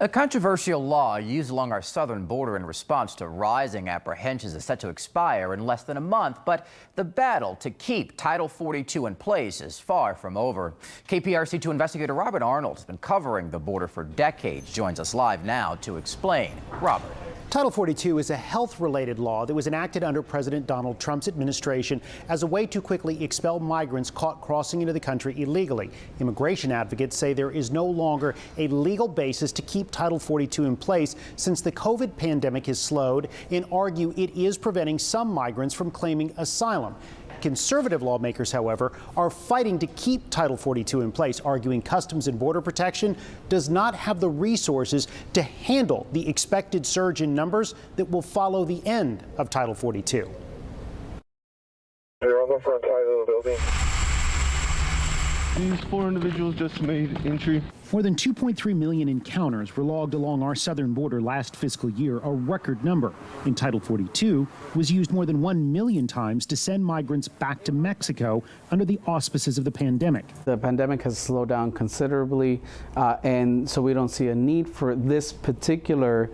A controversial law used along our southern border in response to rising apprehensions is set to expire in less than a month, but the battle to keep Title 42 in place is far from over. KPRC2 investigator Robert Arnold has been covering the border for decades. Joins us live now to explain. Robert. Title 42 is a health-related law that was enacted under President Donald Trump's administration as a way to quickly expel migrants caught crossing into the country illegally. Immigration advocates say there is no longer a legal basis to keep Title 42 in place since the COVID pandemic has slowed, and argue it is preventing some migrants from claiming asylum. Conservative lawmakers, however, are fighting to keep Title 42 in place, arguing Customs and Border Protection does not have the resources to handle the expected surge in numbers that will follow the end of Title 42. They're on the front side of the building. These four individuals just made entry. More than 2.3 million encounters were logged along our southern border last fiscal year, a record number. And Title 42 was used more than 1 million times to send migrants back to Mexico under the auspices of the pandemic. The pandemic has slowed down considerably, and so we don't see a need for this particular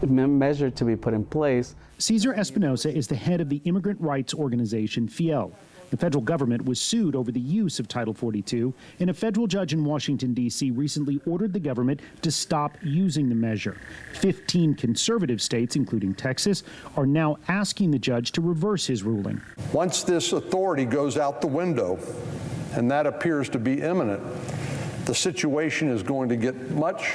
measure to be put in place. Cesar Espinosa is the head of the immigrant rights organization FIEL. The federal government was sued over the use of Title 42, and a federal judge in Washington, D.C. recently ordered the government to stop using the measure. 15 conservative states, including Texas, are now asking the judge to reverse his ruling. Once this authority goes out the window, and that appears to be imminent, the situation is going to get much,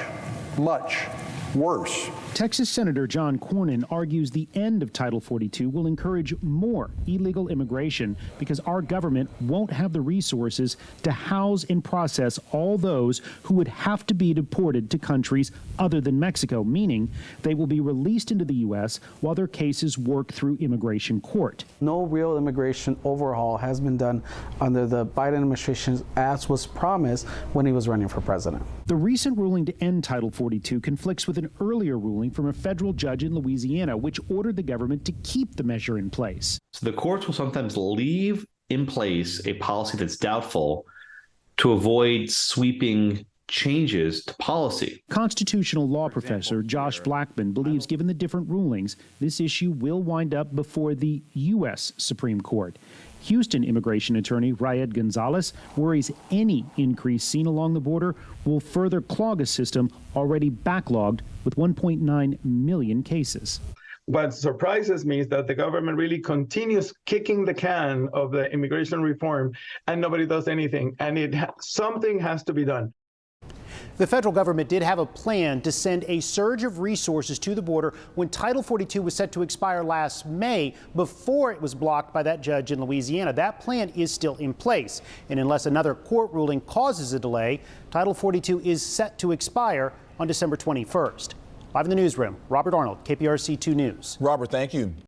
much worse. Texas Senator John Cornyn argues the end of Title 42 will encourage more illegal immigration because our government won't have the resources to house and process all those who would have to be deported to countries other than Mexico, meaning they will be released into the U.S. while their cases work through immigration court. No real immigration overhaul has been done under the Biden administration, as was promised when he was running for president. The recent ruling to end Title 42 conflicts with an earlier ruling from a federal judge in Louisiana, which ordered the government to keep the measure in place. So the courts will sometimes leave in place a policy that's doubtful to avoid sweeping changes to policy. Constitutional law professor Josh Blackman believes, given the different rulings, this issue will wind up before the U.S. Supreme Court. Houston immigration attorney Rayed Gonzalez worries any increase seen along the border will further clog a system already backlogged with 1.9 million cases. What surprises me is that the government really continues kicking the can of the immigration reform and nobody does anything. And something has to be done. The federal government did have a plan to send a surge of resources to the border when Title 42 was set to expire last May, before it was blocked by that judge in Louisiana. That plan is still in place, and unless another court ruling causes a delay, Title 42 is set to expire on December 21st. Live in the newsroom, Robert Arnold, KPRC 2 News. Robert, thank you.